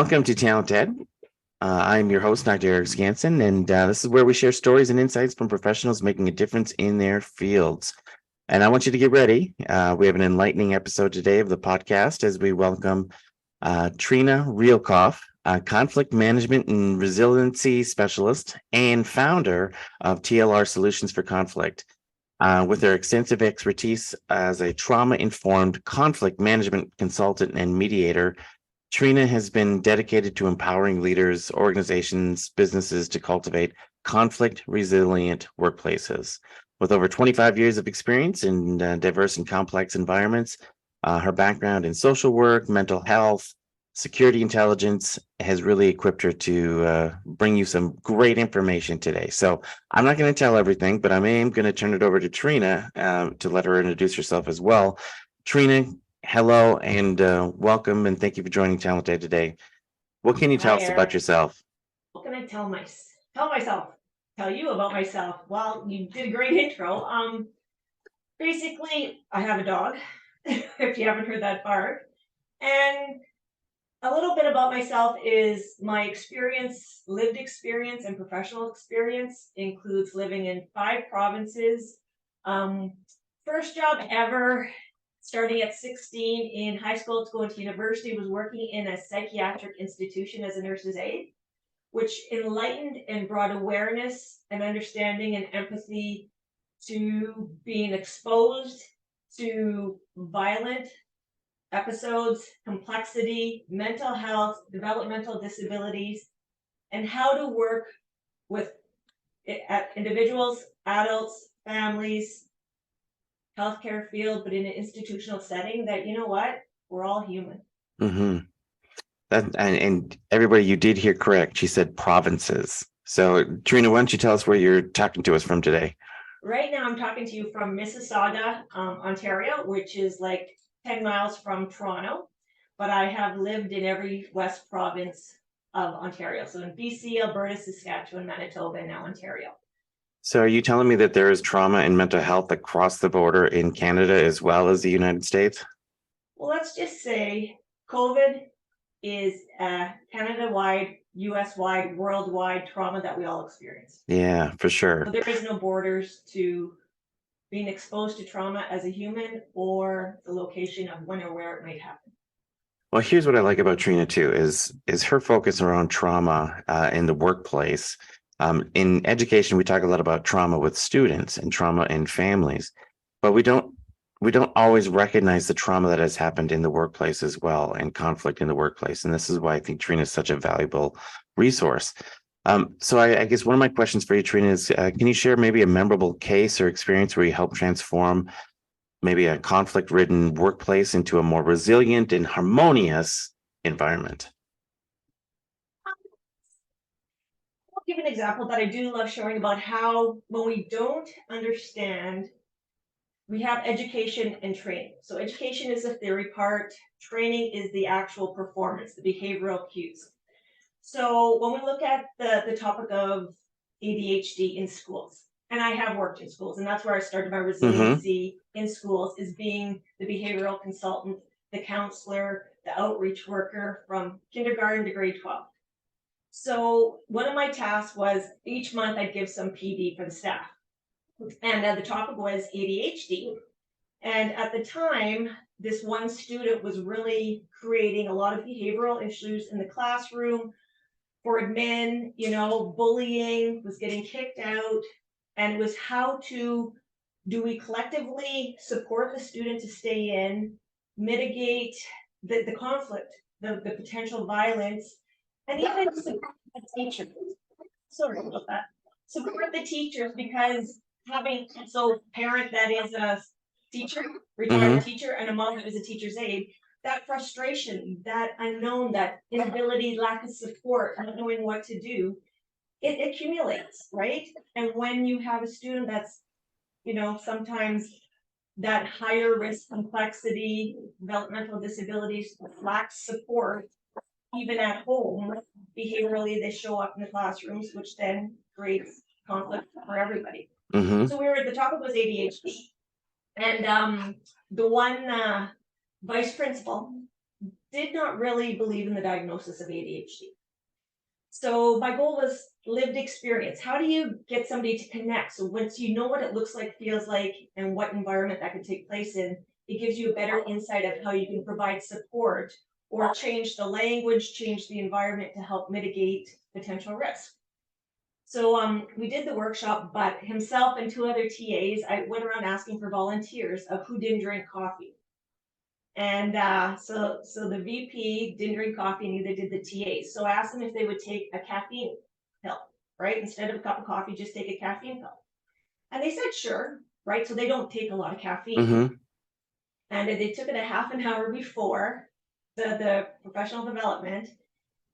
Welcome to TalentED. I'm your host, Dr. Eric Skanson, and this is where we share stories and insights from professionals making a difference in their fields. And I want you to get ready. We have an enlightening episode today of the podcast as we welcome Treena Reilkoff, a conflict management and resiliency specialist and founder of TLR Solutions for Conflict. With her extensive expertise as a trauma-informed conflict management consultant and mediator, Treena has been dedicated to empowering leaders, organizations, businesses to cultivate conflict-resilient workplaces. With over 25 years of experience in diverse and complex environments, her background in social work, mental health, security intelligence has really equipped her to bring you some great information today. So I'm not going to tell everything, but I am going to turn it over to Treena to let her introduce herself as well. Treena, hello and welcome, and thank you for joining TalentED today. What can you tell us about yourself? What can I tell you about myself? Well, you did a great intro. Basically, I have a dog, if you haven't heard that bark. And a little bit about myself is my experience, lived experience and professional experience includes living in 5 provinces. First job ever, starting at 16 in high school to go into university, was working in a psychiatric institution as a nurse's aide, which enlightened and brought awareness and understanding and empathy to being exposed to violent episodes, complexity, mental health, developmental disabilities, and how to work with individuals, adults, families, healthcare field, but in an institutional setting that, you know what, we're all human. Mm-hmm. And everybody, you did hear correct. She said provinces. So Treena, why don't you tell us where you're talking to us from today? Right now I'm talking to you from Mississauga, Ontario, which is like 10 miles from Toronto, but I have lived in every West province of Ontario. So in BC, Alberta, Saskatchewan, Manitoba, and now Ontario. So are you telling me that there is trauma and mental health across the border in Canada as well as the United States? Well, let's just say COVID is a Canada-wide, US-wide, worldwide trauma that we all experience. Yeah, for sure. So there is no borders to being exposed to trauma as a human or the location of when or where it might happen. Well, here's what I like about Treena too is her focus around trauma in the workplace. In education, we talk a lot about trauma with students and trauma in families, but we don't always recognize the trauma that has happened in the workplace as well and conflict in the workplace. And this is why I think Treena is such a valuable resource. So I guess one of my questions for you, Treena, is can you share maybe a memorable case or experience where you helped transform maybe a conflict-ridden workplace into a more resilient and harmonious environment? I'll give an example that I do love showing about how when we don't understand, we have education and training. So education is the theory part, training is the actual performance, the behavioral cues. So when we look at the topic of ADHD in schools, and I have worked in schools, and that's where I started my resiliency in schools, is being the behavioral consultant, the counselor, the outreach worker from kindergarten to grade 12. So one of my tasks was each month I'd give some PD for the staff. And the topic was ADHD. And at the time, this one student was really creating a lot of behavioral issues in the classroom for admin, bullying, was getting kicked out. And it was how do we collectively support the student to stay in, mitigate the conflict, the potential violence, and even support the teachers. Sorry about that. Support the teachers, because parent that is a teacher, retired teacher, and a mom that is a teacher's aide, that frustration, that unknown, that inability, lack of support, not knowing what to do, it accumulates, right? And when you have a student that's, sometimes that higher risk complexity, developmental disabilities, lacks support, even at home, behaviorally, they show up in the classrooms, which then creates conflict for everybody. So the topic was ADHD. And the one vice principal did not really believe in the diagnosis of ADHD. So my goal was lived experience. How do you get somebody to connect? So once you know what it looks like, feels like, and what environment that could take place in, it gives you a better insight of how you can provide support or change the language, change the environment to help mitigate potential risk. So we did the workshop, but himself and 2 other TAs, I went around asking for volunteers of who didn't drink coffee. And so the VP didn't drink coffee, and neither did the TAs. So I asked them if they would take a caffeine pill, right? Instead of a cup of coffee, just take a caffeine pill. And they said, sure, right? So they don't take a lot of caffeine. Mm-hmm. And they took it a half an hour before the professional development.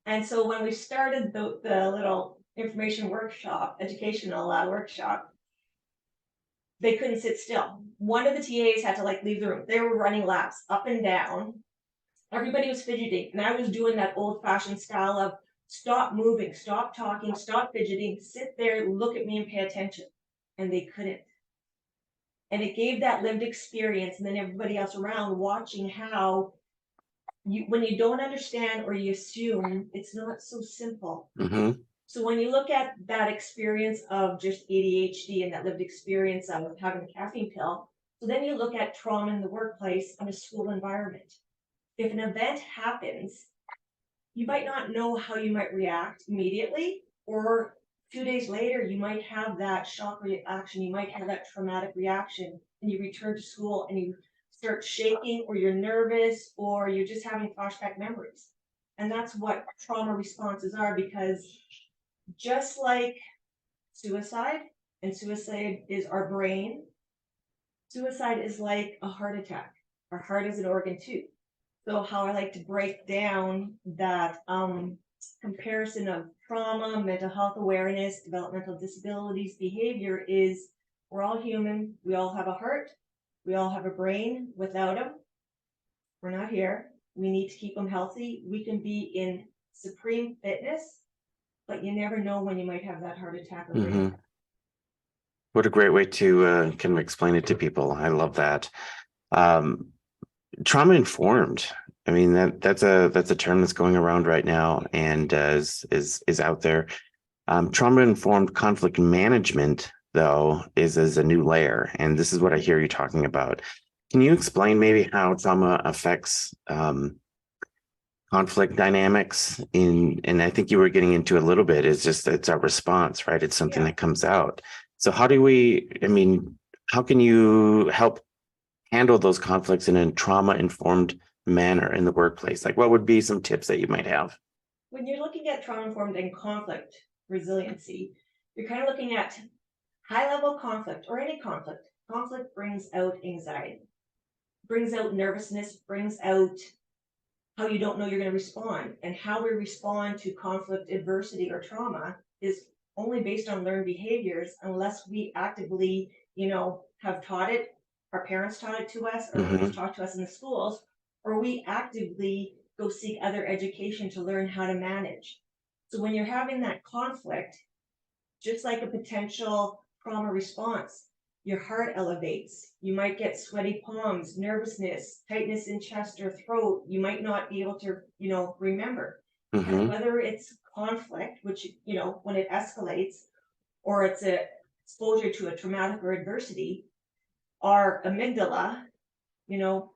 And so when we started the little information workshop, educational workshop, they couldn't sit still. One of the TAs had to leave the room. They were running laps up and down. Everybody was fidgeting, and I was doing that old-fashioned style of stop moving, stop talking, stop fidgeting, sit there, look at me, and pay attention. And they couldn't. And it gave that lived experience, and then everybody else around watching how when you don't understand or you assume, it's not so simple. Mm-hmm. So when you look at that experience of just ADHD and that lived experience of having a caffeine pill, so then you look at trauma in the workplace in a school environment. If an event happens, you might not know how you might react immediately, or 2 days later, you might have that shock reaction, you might have that traumatic reaction, and you return to school and you start shaking, or you're nervous, or you're just having flashback memories. And that's what trauma responses are, because just like suicide, and suicide is our brain, suicide is like a heart attack. Our heart is an organ too. So how I like to break down that comparison of trauma, mental health awareness, developmental disabilities, behavior is we're all human. We all have a heart. We all have a brain. Without them, we're not here. We need to keep them healthy. We can be in supreme fitness, but you never know when you might have that heart attack or brain attack. What a great way to kind of explain it to people. I love that. Trauma informed. I mean, that's a term that's going around right now and is out there. Trauma informed conflict management, though, is a new layer, and this is what I hear you talking about. Can you explain maybe how trauma affects conflict dynamics and I think you were getting into a little bit, it's our response, right? It's something that comes out. So how can you help handle those conflicts in a trauma-informed manner in the workplace? Like, what would be some tips that you might have? When you're looking at trauma-informed and conflict resiliency, you're kind of looking at high-level conflict or any conflict. Conflict brings out anxiety, brings out nervousness, brings out how you don't know you're going to respond. And how we respond to conflict, adversity, or trauma is only based on learned behaviors unless we actively, have taught it, our parents taught it to us, or it was taught to us in the schools, or we actively go seek other education to learn how to manage. So when you're having that conflict, just like a potential trauma response, your heart elevates. You might get sweaty palms, nervousness, tightness in chest or throat. You might not be able to, remember. And whether it's conflict, which, when it escalates, or it's a exposure to a traumatic or adversity, our amygdala,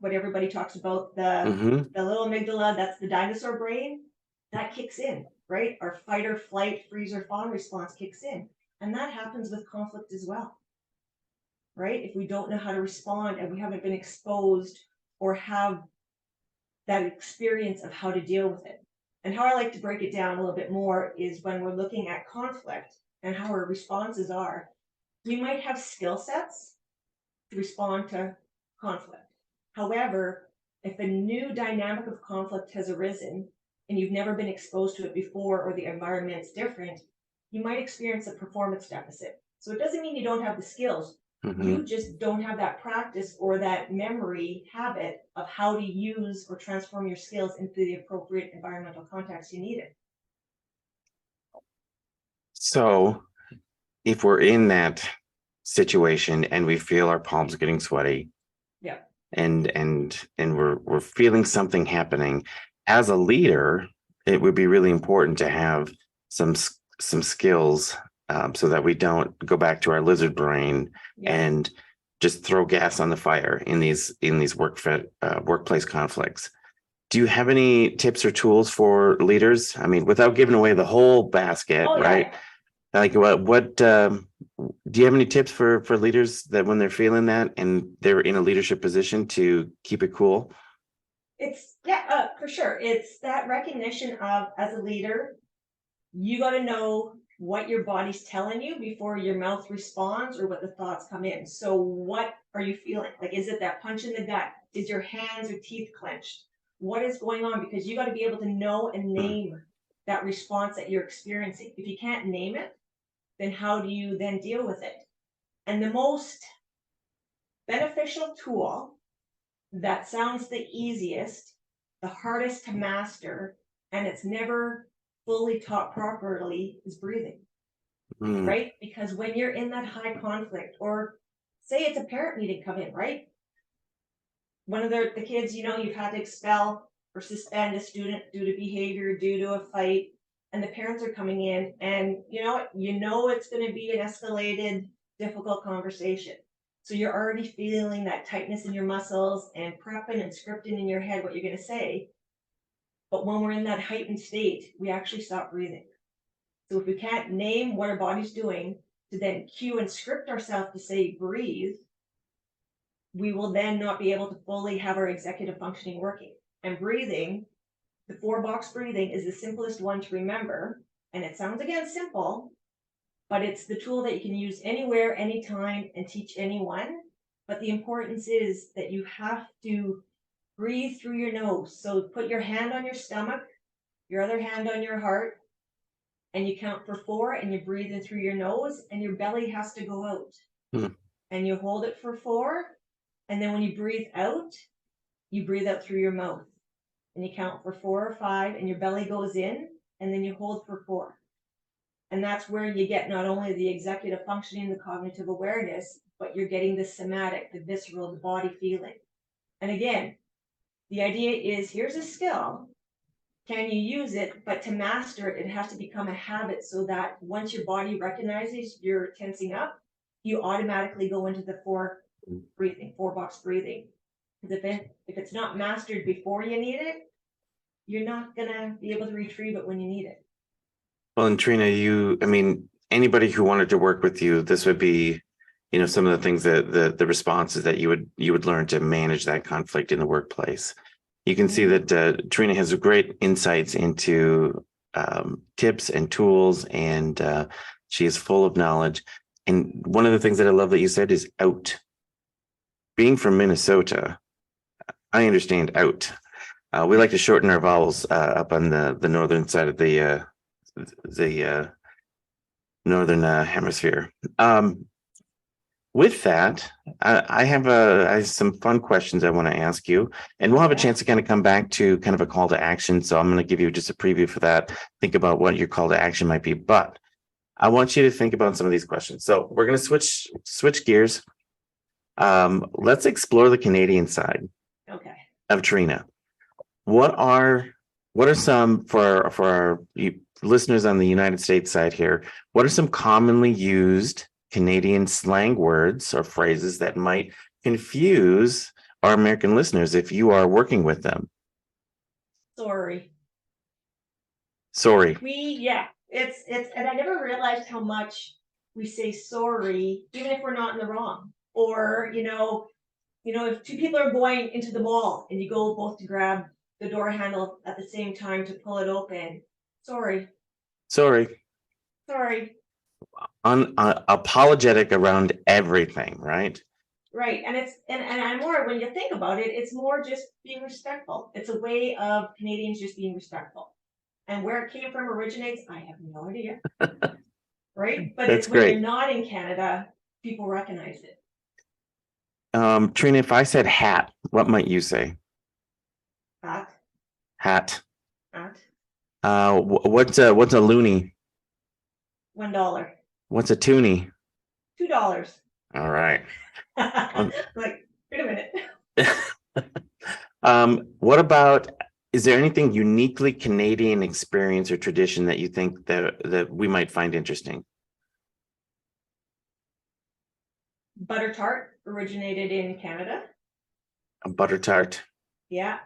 what everybody talks about, the little amygdala, that's the dinosaur brain, that kicks in, right? Our fight or flight, freeze or fawn response kicks in. And that happens with conflict as well, right? If we don't know how to respond and we haven't been exposed or have that experience of how to deal with it. And how I like to break it down a little bit more is when we're looking at conflict and how our responses are, we might have skill sets to respond to conflict. However, if a new dynamic of conflict has arisen and you've never been exposed to it before, or the environment's different, you might experience a performance deficit. So it doesn't mean you don't have the skills. You just don't have that practice or that memory habit of how to use or transform your skills into the appropriate environmental context you need it. So if we're in that situation and we feel our palms getting sweaty, and we're feeling something happening, as a leader, it would be really important to have some skills, so that we don't go back to our lizard brain and just throw gas on the fire in these workplace conflicts. Do you have any tips or tools for leaders? I mean, without giving away the whole basket, right? Like what do you have any tips for leaders that when they're feeling that and they're in a leadership position to keep it cool? It's for sure. It's that recognition of, as a leader, you got to know what your body's telling you before your mouth responds or what the thoughts come in. So what are you feeling? Like, is it that punch in the gut? Is your hands or teeth clenched? What is going on? Because you got to be able to know and name that response that you're experiencing. If you can't name it, then how do you then deal with it? And the most beneficial tool that sounds the easiest, the hardest to master, and it's never fully taught properly is breathing. Right? Because when you're in that high conflict, or say it's a parent meeting come in, right? One of the kids, you've had to expel or suspend a student due to behavior, due to a fight, and the parents are coming in, and it's going to be an escalated, difficult conversation. So you're already feeling that tightness in your muscles and prepping and scripting in your head what you're going to say. But when we're in that heightened state, we actually stop breathing. So if we can't name what our body's doing to then cue and script ourselves to say breathe, we will then not be able to fully have our executive functioning working. And breathing, the 4-box breathing, is the simplest one to remember. And it sounds, again, simple, but it's the tool that you can use anywhere, anytime, and teach anyone. But the importance is that you have to breathe through your nose. So put your hand on your stomach, your other hand on your heart, and you count for 4, and you breathe in through your nose, and your belly has to go out. And you hold it for 4, and then when you breathe out through your mouth, and you count for 4 or 5, and your belly goes in, and then you hold for 4. And that's where you get not only the executive functioning, the cognitive awareness, but you're getting the somatic, the visceral, the body feeling. And again, the idea is, here's a skill. Can you use it? But to master it, it has to become a habit, so that once your body recognizes you're tensing up, you automatically go into the 4-box breathing. Because if it's not mastered before you need it, you're not going to be able to retrieve it when you need it. Well, and Treena, anybody who wanted to work with you, this would be, some of the things that the responses that you would learn to manage that conflict in the workplace. You can see that Treena has great insights into tips and tools, and she is full of knowledge. And one of the things that I love that you said is out. Being from Minnesota, I understand out. We like to shorten our vowels up on the northern side of the northern hemisphere. With that, I have some fun questions I want to ask you, and we'll have a chance to kind of come back to kind of a call to action. So I'm going to give you just a preview for that. Think about what your call to action might be, but I want you to think about some of these questions. So we're going to switch gears. Let's explore the Canadian side of Treena. What are some, for our listeners on the United States side here, what are some commonly used Canadian slang words or phrases that might confuse our American listeners if you are working with them? Sorry. It's and I never realized how much we say sorry, even if we're not in the wrong. Or, if 2 people are going into the mall and you go both to grab the door handle at the same time to pull it open. Sorry. Apologetic around everything, right? Right. And I'm more, when you think about it, it's more just being respectful. It's a way of Canadians just being respectful. And where it came from originates, I have no idea. Right? But That's when great. you're not in Canada, people recognize it. Treena, if I said hat, what might you say? Hat. What's a loonie? $1. What's a toonie? $2. All right. Like, wait a minute. What about Is there anything uniquely Canadian experience or tradition that you think that we might find interesting? Butter tart originated in Canada. A butter tart. Yeah.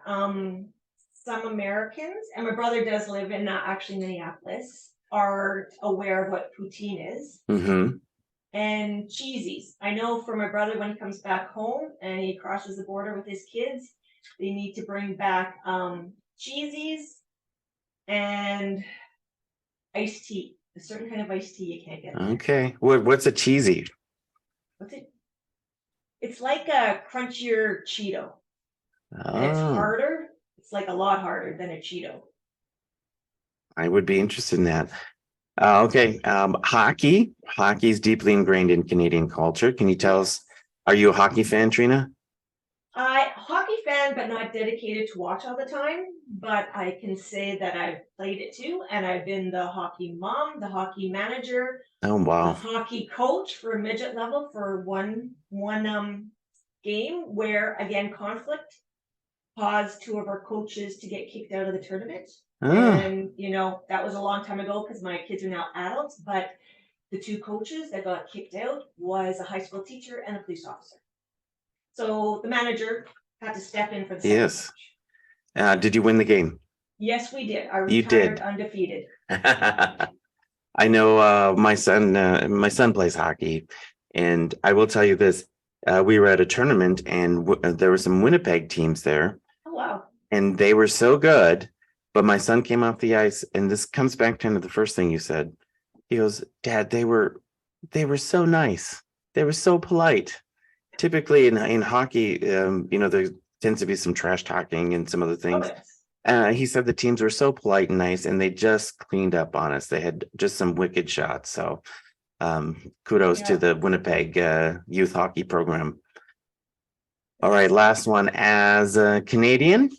Some Americans, and my brother does live in actually Minneapolis, are aware of what poutine is. Mm-hmm. And cheesies. I know for my brother, when he comes back home and he crosses the border with his kids, they need to bring back cheesies and iced tea. A certain kind of iced tea you can't get there. Okay. What's a cheesy? What's it? It's like a crunchier Cheeto. And it's Oh, harder. It's like a lot harder than a Cheeto. I would be interested in that. Okay. Hockey. Hockey is deeply ingrained in Canadian culture. Can you tell us, are you a hockey fan, Treena? Hockey fan, but not dedicated to watch all the time. But I can say that I've played it too, and I've been the hockey mom, the hockey manager, Oh, the wow. hockey coach for midget level for one game where, again, conflict caused two of our coaches to get kicked out of the tournament. Ah, And that was a long time ago because my kids are now adults, but the two coaches that got kicked out was a high school teacher and a police officer. So the manager had to step in for the second yes. coach. Did you win the game? Yes, we did. I You retired did. undefeated. I know my son plays hockey, and I will tell you this. We were at a tournament and there were some Winnipeg teams there, Oh, wow. and they were so good. But my son came off the ice, and this comes back to the first thing you said. He goes, "Dad, they were so nice. They were so polite. Typically in hockey, there tends to be some trash talking and some other Oh, things. yes. He said the teams were so polite and nice, and they just cleaned up on us. They had just some wicked shots. So kudos to Yeah. the Winnipeg youth hockey program. All right, last one. As a Canadian,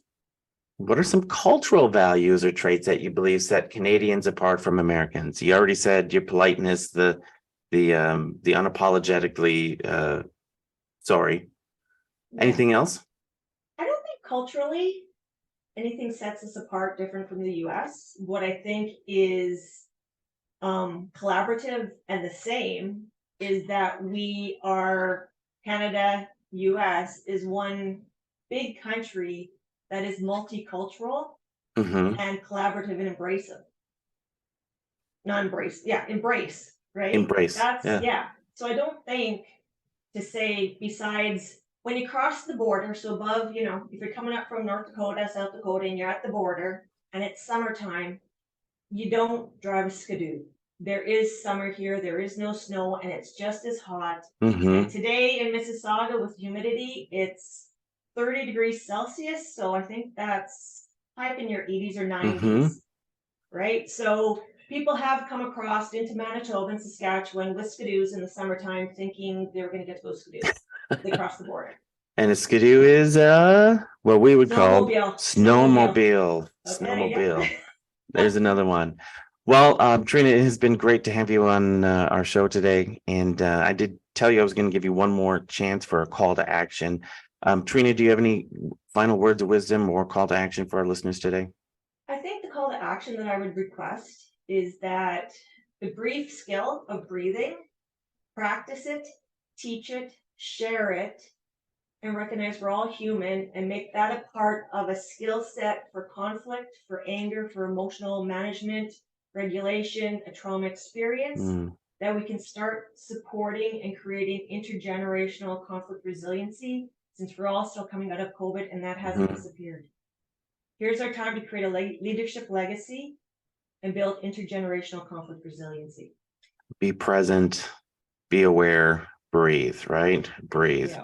what are some cultural values or traits that you believe set Canadians apart from Americans? You already said your politeness, the unapologetically sorry. Yeah. Anything else? I don't think culturally anything sets us apart different from the US. What I think is collaborative and the same is that we are Canada, US is one big country that is multicultural Mm-hmm. and collaborative and embracive. Not embrace, yeah, embrace, right? Embrace. That's, Yeah. yeah. So I don't think to say, besides when you cross the border, so above, if you're coming up from North Dakota, South Dakota, and you're at the border and it's summertime, you don't drive a Skidoo. There is summer here, there is no snow, and it's just as hot. Mm-hmm. And today in Mississauga with humidity, it's 30 degrees Celsius. So I think that's high up in your 80s or 90s, Mm-hmm. right? So people have come across into Manitoba and Saskatchewan with Skidoos in the summertime thinking they were going to get to go Skidoo. They cross the border. And a skidoo is what we would call Snowmobile. snowmobile. Okay, Snowmobile. yeah. There's another one. Well, Treena, it has been great to have you on our show today. And I did tell you I was going to give you one more chance for a call to action. Treena, do you have any final words of wisdom or call to action for our listeners today? I think the call to action that I would request is that the brief skill of breathing, practice it, teach it, share it, and recognize we're all human and make that a part of a skill set for conflict, for anger, for emotional management, regulation, a trauma experience, that we can start supporting and creating intergenerational conflict resiliency since we're all still coming out of COVID and that hasn't disappeared. Here's our time to create a leadership legacy and build intergenerational conflict resiliency. Be present, be aware, breathe, right? Breathe. Yeah.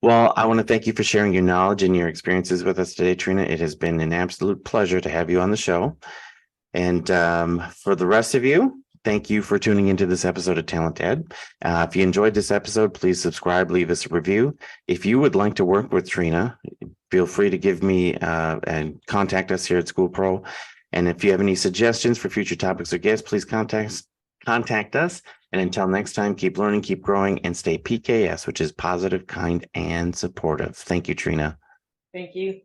Well, I want to thank you for sharing your knowledge and your experiences with us today, Treena. It has been an absolute pleasure to have you on the show. And for the rest of you, thank you for tuning into this episode of TalentED. If you enjoyed this episode, please subscribe, leave us a review. If you would like to work with Treena, feel free to give me and contact us here at School Pro. And if you have any suggestions for future topics or guests, please contact us. And until next time, keep learning, keep growing, and stay PKS, which is positive, kind, and supportive. Thank you, Treena. Thank you.